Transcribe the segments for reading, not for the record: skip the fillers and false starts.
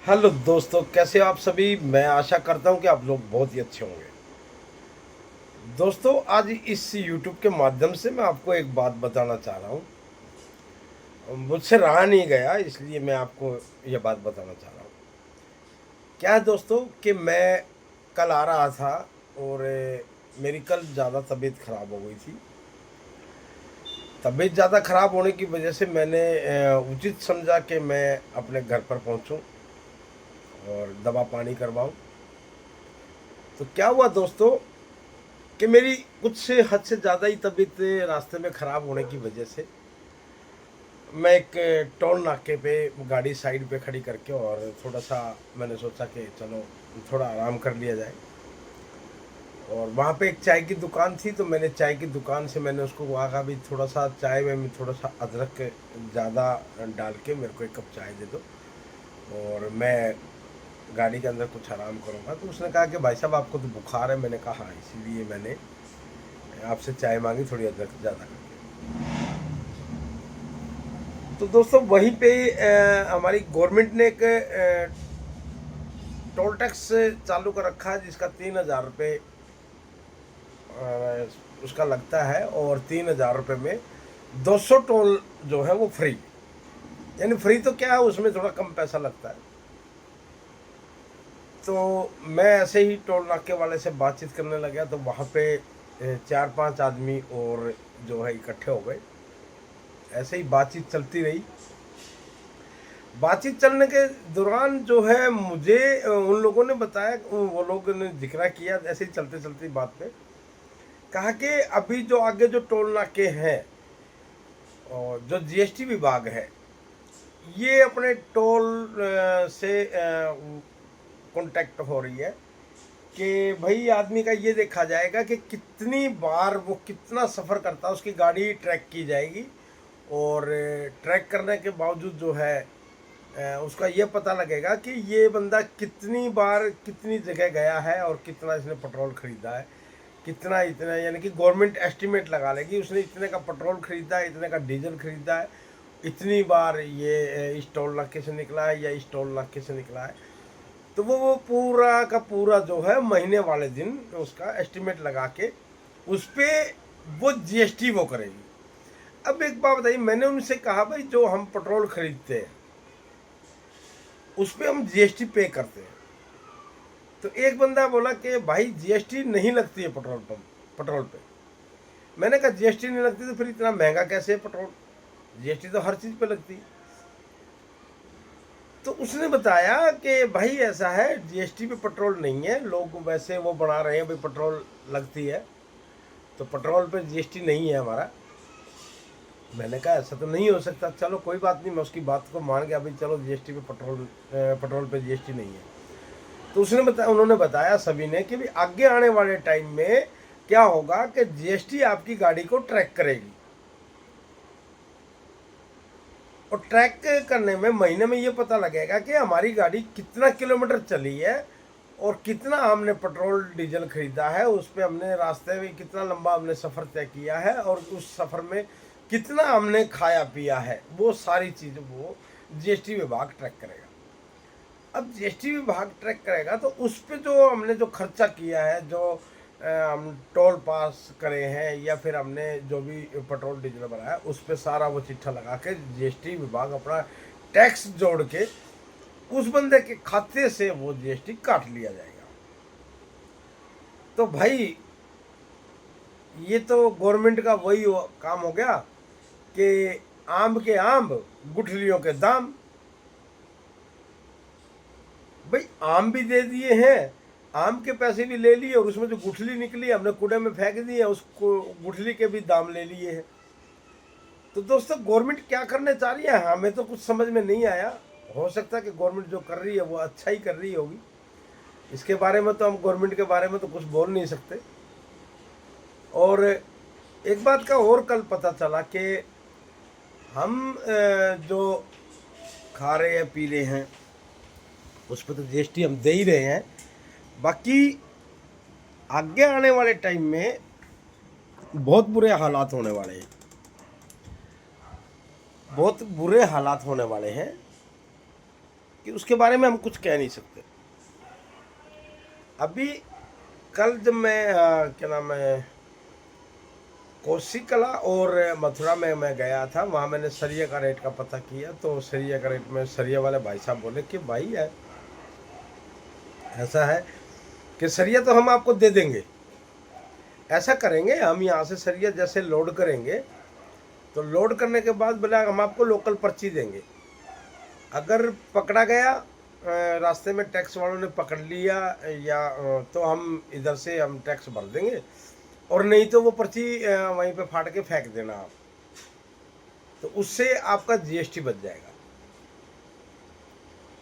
Hello दोस्तों, कैसे हो आप सभी। मैं आशा करता हूं कि आप लोग बहुत ही अच्छे होंगे। दोस्तों, आज इस YouTube के माध्यम से मैं आपको एक बात बताना चाह रहा हूं। मुझसे रहा नहीं गया, इसलिए मैं आपको यह बात बताना चाह रहा हूं। क्या है दोस्तों कि मैं कल आ रहा था और मेरी कल ज़्यादा तबीयत ख़राब हो गई थी। तबीयत ज़्यादा ख़राब होने की वजह से मैंने उचित समझा कि मैं अपने घर पर पहुंचूं और दवा पानी करवाऊं। तो क्या हुआ दोस्तों कि मेरी कुछ से हद से ज़्यादा ही तबीयत रास्ते में ख़राब होने की वजह से मैं एक टोल नाके पे गाड़ी साइड पे खड़ी करके और थोड़ा सा मैंने सोचा कि चलो थोड़ा आराम कर लिया जाए। और वहाँ पे एक चाय की दुकान थी, तो मैंने चाय की दुकान से मैंने उसको वहाँ का भी थोड़ा सा चाय में थोड़ा सा अदरक ज़्यादा डाल के मेरे को एक कप चाय दे दो और मैं गाड़ी के अंदर कुछ आराम करूँगा। तो उसने कहा कि भाई साहब आपको तो बुखार है। मैंने कहा हाँ, इसीलिए मैंने आपसे चाय मांगी थोड़ी अदरक ज़्यादा करके। तो दोस्तों वहीं पे हमारी गवर्नमेंट ने एक टोल टैक्स चालू कर रखा है, जिसका 3,000 रुपये उसका लगता है। और 3,000 रुपये में 200 टोल जो है वो फ्री। यानी फ्री तो क्या है, उसमें थोड़ा कम पैसा लगता है। तो मैं ऐसे ही टोल नाके वाले से बातचीत करने लगा, तो वहाँ पे 4-5 आदमी और जो है इकट्ठे हो गए। ऐसे ही बातचीत चलती रही। बातचीत चलने के दौरान जो है मुझे उन लोगों ने बताया, वो लोगों ने जिक्र किया ऐसे ही चलते चलते बात पे, कहा कि अभी जो आगे जो टोल नाके हैं और जो जीएसटी विभाग है, ये अपने टोल से कांटेक्ट हो रही है कि भाई आदमी का ये देखा जाएगा कि कितनी बार वो कितना सफ़र करता है, उसकी गाड़ी ट्रैक की जाएगी। और ट्रैक करने के बावजूद जो है उसका ये पता लगेगा कि ये बंदा कितनी बार कितनी जगह गया है और कितना इसने पेट्रोल खरीदा है। कितना इतना यानी कि गवर्नमेंट एस्टिमेट लगा लेगी, उसने इतने का पेट्रोल खरीदा है, इतने का डीजल खरीदा है, इतनी बार ये इस टोल नाके से निकला है या इस टोल नाके से निकला है। तो वो पूरा का पूरा जो है महीने वाले दिन उसका एस्टिमेट लगा के उस पर वो जीएसटी वो करेगी। अब एक बात बताइए, मैंने उनसे कहा भाई जो हम पेट्रोल खरीदते हैं उस पर हम जीएसटी पे करते हैं। तो एक बंदा बोला कि भाई जीएसटी नहीं लगती है पेट्रोल पे। मैंने कहा जीएसटी नहीं लगती तो फिर इतना महंगा कैसे है पेट्रोल। जीएसटी तो हर चीज़ पे लगती है। तो उसने बताया कि भाई ऐसा है, जीएसटी पे पेट्रोल नहीं है, लोग वैसे वो बना रहे हैं भाई पेट्रोल लगती है, तो पेट्रोल पे जीएसटी नहीं है हमारा। मैंने कहा ऐसा तो नहीं हो सकता। चलो कोई बात नहीं, मैं उसकी बात को मान गया भाई, चलो जीएसटी पे पेट्रोल पे जीएसटी नहीं है। तो उन्होंने बताया सभी ने कि भी आगे आने वाले टाइम में क्या होगा कि जीएसटी आपकी गाड़ी को ट्रैक करेगी। और ट्रैक करने में महीने में ये पता लगेगा कि हमारी गाड़ी कितना किलोमीटर चली है और कितना हमने पेट्रोल डीजल खरीदा है, उस पर हमने रास्ते में कितना लंबा हमने सफ़र तय किया है और उस सफ़र में कितना हमने खाया पिया है। वो सारी चीज़ वो जीएसटी विभाग ट्रैक करेगा। अब जीएसटी विभाग ट्रैक करेगा तो उस पर जो हमने जो खर्चा किया है, जो हम टोल पास करे हैं या फिर हमने जो भी पेट्रोल डीजल भरा है, उस पर सारा वो चिट्ठा लगा के जीएसटी विभाग अपना टैक्स जोड़ के उस बंदे के खाते से वो जीएसटी काट लिया जाएगा। तो भाई ये तो गवर्नमेंट का वही काम हो गया कि आम के आम गुठलियों के दाम। भाई आम भी दे दिए हैं, आम के पैसे भी ले लिए और उसमें जो गुठली निकली हमने कूड़े में फेंक दी है, उसको गुठली के भी दाम ले लिए हैं। तो दोस्तों गवर्नमेंट क्या करने चाह रही है हमें तो कुछ समझ में नहीं आया। हो सकता है कि गवर्नमेंट जो कर रही है वो अच्छा ही कर रही होगी। इसके बारे में तो हम गवर्नमेंट के बारे में तो कुछ बोल नहीं सकते। और एक बात का और कल पता चला कि हम जो खा रहे हैं पी रहे हैं उस पर तो जीएसटी हम दे ही रहे हैं। बाकी आगे आने वाले टाइम में बहुत बुरे हालात होने वाले हैं, बहुत बुरे हालात होने वाले हैं। कि उसके बारे में हम कुछ कह नहीं सकते। अभी कल जब मैं क्या नाम है, कोसी कला और मथुरा में मैं गया था, वहाँ मैंने सरिया का रेट का पता किया। तो सरिया का रेट में सरिया वाले भाई साहब बोले कि भाई है ऐसा है कि सरिया तो हम आपको दे देंगे, ऐसा करेंगे हम यहाँ से सरिया जैसे लोड करेंगे तो लोड करने के बाद बोला हम आपको लोकल पर्ची देंगे। अगर पकड़ा गया रास्ते में टैक्स वालों ने पकड़ लिया या तो हम इधर से हम टैक्स भर देंगे, और नहीं तो वो पर्ची वहीं पे फाड़ के फेंक देना आप, तो उससे आपका जीएसटी बच जाएगा।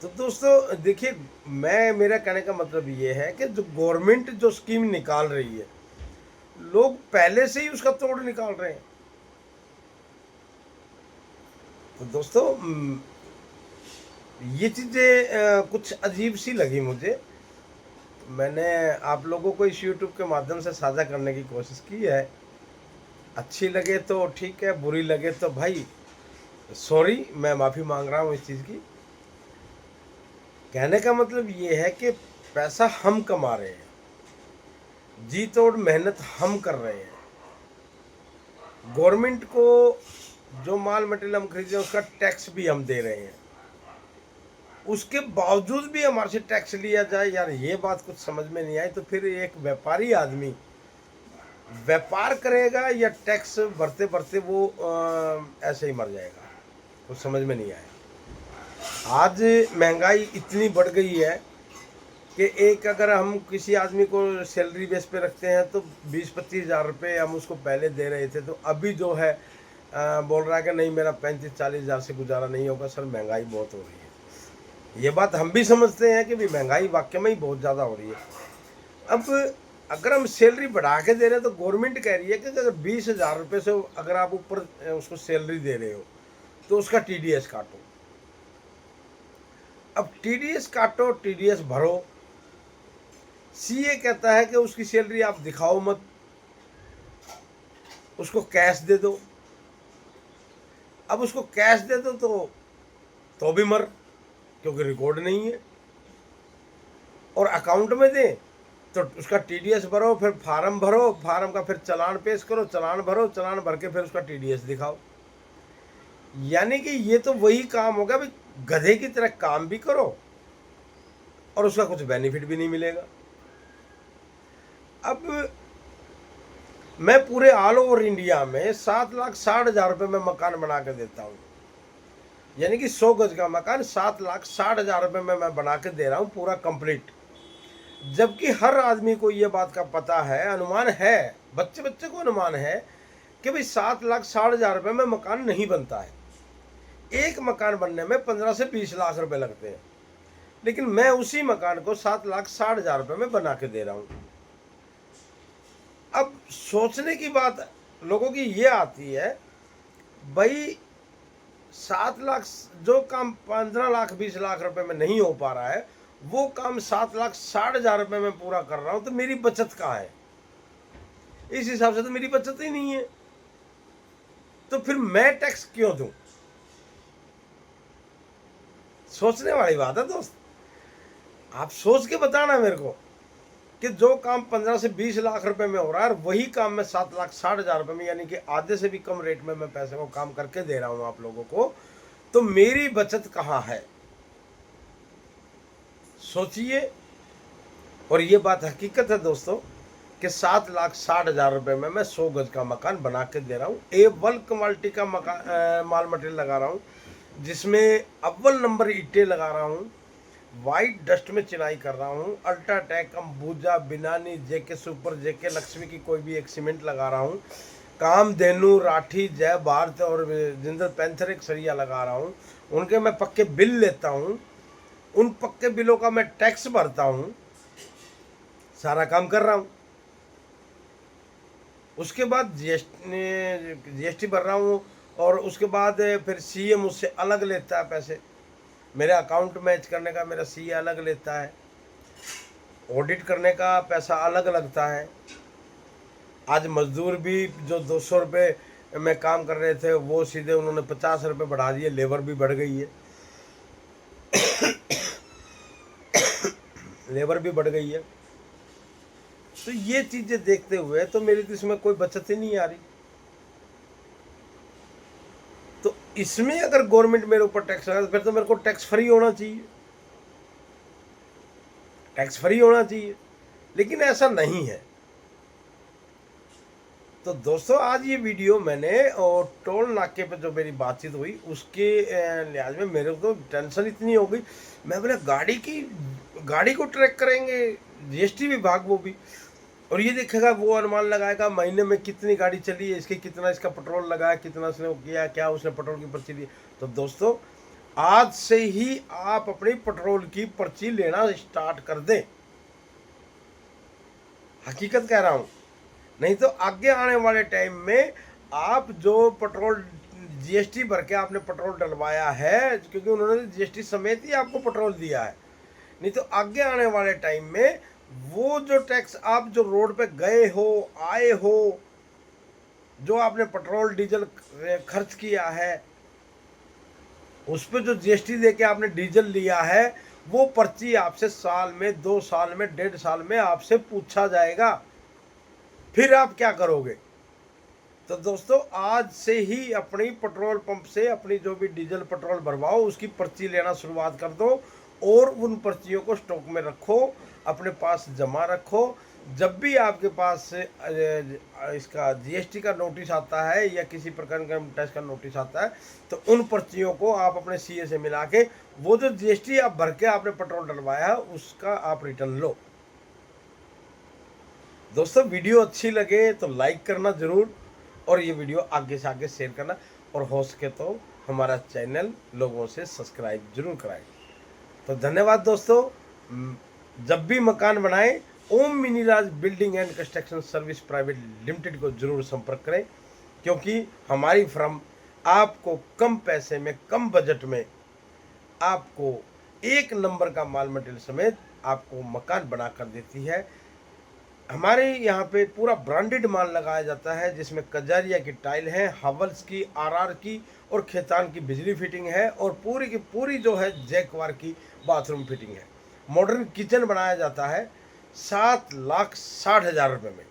तो दोस्तों देखिए, मेरा कहने का मतलब ये है कि जो गवर्नमेंट जो स्कीम निकाल रही है, लोग पहले से ही उसका तोड़ निकाल रहे हैं। तो दोस्तों ये चीज़ें कुछ अजीब सी लगी मुझे। मैंने आप लोगों को इस यूट्यूब के माध्यम से साझा करने की कोशिश की है। अच्छी लगे तो ठीक है, बुरी लगे तो भाई सॉरी, मैं माफ़ी मांग रहा हूँ इस चीज़ की। कहने का मतलब ये है कि पैसा हम कमा रहे हैं, जी तोड़ मेहनत हम कर रहे हैं। गवर्नमेंट को जो माल मटेरियल हम खरीदे उसका टैक्स भी हम दे रहे हैं, उसके बावजूद भी हमारे से टैक्स लिया जाए, यार ये बात कुछ समझ में नहीं आई। तो फिर एक व्यापारी आदमी व्यापार करेगा या टैक्स भरते भरते वो ऐसे ही मर जाएगा, कुछ समझ में नहीं आया। आज महंगाई इतनी बढ़ गई है कि एक अगर हम किसी आदमी को सैलरी बेस पे रखते हैं तो 20-25 हज़ार रुपये हम उसको पहले दे रहे थे, तो अभी जो है बोल रहा है कि नहीं मेरा 35-40 हज़ार से गुजारा नहीं होगा सर, महंगाई बहुत हो रही है। ये बात हम भी समझते हैं कि भी महंगाई वाकई में ही बहुत ज़्यादा हो रही है। अब अगर हम सैलरी बढ़ा के दे रहे हैं तो गवर्नमेंट कह रही है कि अगर 20 हज़ार रुपये से अगर आप ऊपर उसको सैलरी दे रहे हो तो उसका टीडीएस काटो। अब टीडीएस काटो, टीडीएस भरो। सीए कहता है कि उसकी सैलरी आप दिखाओ मत, उसको कैश दे दो। अब उसको कैश दे दो तो भी मर, क्योंकि रिकॉर्ड नहीं है। और अकाउंट में दें तो उसका टीडीएस भरो, फिर फार्म भरो, फार्म का फिर चालान पेश करो, चालान भरो, चालान भर के फिर उसका टीडीएस दिखाओ। यानी कि ये तो वही काम होगा भाई, गधे की तरह काम भी करो और उसका कुछ बेनिफिट भी नहीं मिलेगा। अब मैं पूरे ऑल ओवर इंडिया में 7,60,000 रुपये में मकान बना के देता हूँ, यानी कि 100 गज का मकान 7,60,000 रुपये में मैं बना के दे रहा हूँ पूरा कंप्लीट। जबकि हर आदमी को ये बात का पता है, अनुमान है, बच्चे बच्चे को अनुमान है कि भाई 7,60,000 रुपये में मकान नहीं बनता है। एक मकान बनने में 15 से 20 लाख रुपए लगते हैं, लेकिन मैं उसी मकान को 7,60,000 रुपये में बना के दे रहा हूँ। अब सोचने की बात लोगों की ये आती है, भाई 7 लाख जो काम 15 लाख 20 लाख रुपए में नहीं हो पा रहा है, वो काम 7,60,000 रुपये में पूरा कर रहा हूँ, तो मेरी बचत कहाँ है? इस हिसाब से तो मेरी बचत ही नहीं है, तो फिर मैं टैक्स क्यों दूं? सोचने वाली बात है दोस्त। आप सोच के बताना मेरे को कि जो काम 15 से 20 लाख रुपए में हो रहा है, वही काम मैं 7,60,000 रुपये में, यानी कि आधे से भी कम रेट में मैं पैसे को काम करके दे रहा हूँ आप लोगों को, तो मेरी बचत कहाँ है? सोचिए। और ये बात हकीकत है दोस्तों कि 7,60,000 रुपये में मैं 100 गज का मकान बना के दे रहा हूँ। A1 क्वालिटी का मकान माल मटेरियल लगा रहा हूँ, जिसमें अव्वल नंबर ईंटें लगा रहा हूँ, वाइट डस्ट में चिनाई कर रहा हूँ, अल्ट्राटेक, अंबुजा, बिनानी, जेके सुपर, जेके लक्ष्मी की कोई भी एक सीमेंट लगा रहा हूँ, कामधेनु, राठी, जय भारत और जिंदल पैंथर एक सरिया लगा रहा हूँ। उनके मैं पक्के बिल लेता हूँ, उन पक्के बिलों का मैं टैक्स भरता हूँ, सारा काम कर रहा हूँ। उसके बाद जीएसटी भर रहा हूँ, और उसके बाद फिर सीए मुझसे अलग लेता है पैसे, मेरे अकाउंट मैच करने का मेरा सीए अलग लेता है, ऑडिट करने का पैसा अलग लगता है। आज मजदूर भी जो 200 रुपये में काम कर रहे थे वो सीधे उन्होंने 50 रुपये बढ़ा दिए, लेबर भी बढ़ गई है। लेबर भी बढ़ गई है। तो ये चीज़ें देखते हुए तो मेरी तो इसमें कोई बचत ही नहीं आ रही। तो इसमें अगर गवर्नमेंट मेरे ऊपर टैक्स लगा तो फिर तो मेरे को टैक्स फ्री होना चाहिए, टैक्स फ्री होना चाहिए, लेकिन ऐसा नहीं है। तो दोस्तों आज ये वीडियो मैंने और टोल नाके पे जो मेरी बातचीत हुई उसके लिहाज में मेरे को तो टेंशन इतनी हो गई। मैं बोला गाड़ी को ट्रैक करेंगे जीएसटी विभाग, वो भी, और ये देखेगा, वो अनुमान लगाएगा महीने में कितनी गाड़ी चली है, इसके कितना इसका पेट्रोल लगा है, कितना उसने किया, क्या उसने पेट्रोल की पर्ची ली। तो दोस्तों आज से ही आप अपनी पेट्रोल की पर्ची लेना स्टार्ट कर दें, हकीकत कह रहा हूं। नहीं तो आगे आने वाले टाइम में आप जो पेट्रोल जीएसटी भर के आपने पेट्रोल डलवाया है, क्योंकि उन्होंने जीएसटी समेत ही आपको पेट्रोल दिया है, नहीं तो आगे आने वाले टाइम में वो जो टैक्स आप जो रोड पे गए हो, आए हो, जो आपने पेट्रोल डीजल खर्च किया है, उस पर जो जीएसटी देके आपने डीजल लिया है, वो पर्ची आपसे साल में, 2 साल में, 1.5 साल में आपसे पूछा जाएगा। फिर आप क्या करोगे? तो दोस्तों आज से ही अपनी पेट्रोल पंप से अपनी जो भी डीजल पेट्रोल भरवाओ उसकी पर्ची लेना शुरुआत कर दो, और उन पर्चियों को स्टॉक में रखो, अपने पास जमा रखो। जब भी आपके पास इसका जीएसटी का नोटिस आता है या किसी प्रकार का टैक्स का नोटिस आता है, तो उन पर्चियों को आप अपने सीए से मिला के वो जो जीएसटी आप भर के आपने पेट्रोल डलवाया है उसका आप रिटर्न लो। दोस्तों वीडियो अच्छी लगे तो लाइक करना ज़रूर, और ये वीडियो आगे से आगे शेयर करना, और हो सके तो हमारा चैनल लोगों से सब्सक्राइब जरूर कराएं। तो धन्यवाद दोस्तों। जब भी मकान बनाएं Om Miniraj building and construction service private limited को जरूर संपर्क करें, क्योंकि हमारी फर्म आपको कम पैसे में, कम बजट में आपको 1 नंबर का माल मटेरियल समेत आपको मकान बना कर देती है। हमारे यहाँ पे पूरा ब्रांडेड माल लगाया जाता है, जिसमें कजारिया की टाइल है, हावल्स की, आरआर की और खेतान की बिजली फिटिंग है, और पूरी की पूरी जो है जैकवार की बाथरूम फिटिंग है। मॉडर्न किचन बनाया जाता है 7,60,000 रुपये में।